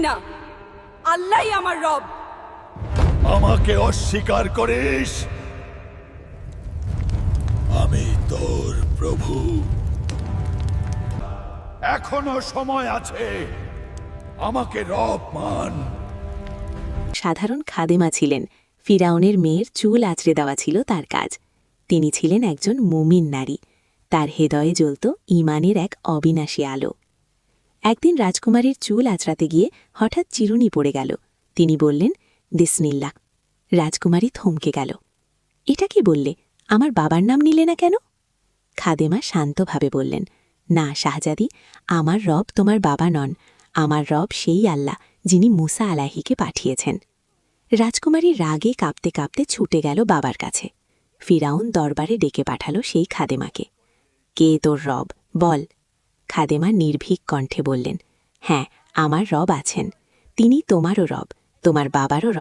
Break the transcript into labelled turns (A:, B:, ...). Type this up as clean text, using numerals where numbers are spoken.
A: না, আল্লাহই আমার রব।
B: আমাকে অস্বীকার করিস? আমি তোর প্রভু। এখনো সময় আছে, আমাকে রব মান।
C: সাধারণ খাদেমা ছিলেন। ফিরাউনের মেয়ের চুল আঁচড়ে দেওয়া ছিল তার কাজ। তিনি ছিলেন একজন মুমিন নারী। তার হৃদয়ে জ্বলত ঈমানের এক অবিনাশী আলো। একদিন রাজকুমারীর চুল আঁচড়াতে গিয়ে হঠাৎ চিরুনি পড়ে গেল। তিনি বললেন, বিসমিল্লাহ। রাজকুমারী থমকে গেল। এটা কি বললে? আমার বাবার নাম নিলে না কেন? খাদেমা শান্তভাবে বললেন, না শাহজাদি, আমার রব তোমার বাবা নন। আমার রব সেই আল্লাহ যিনি মুসা আলাহিকে পাঠিয়েছেন। রাজকুমারী রাগে কাঁপতে কাঁপতে ছুটে গেল বাবার কাছে। ফিরাউন দরবারে ডেকে পাঠাল সেই খাদেমাকে। কে তোর রব, বল। খাদেমা নির্ভীক কণ্ঠে বললেন, হ্যাঁ, আমার রব আছেন। তিনি তোমারও রব, তোমার বাবারও রব।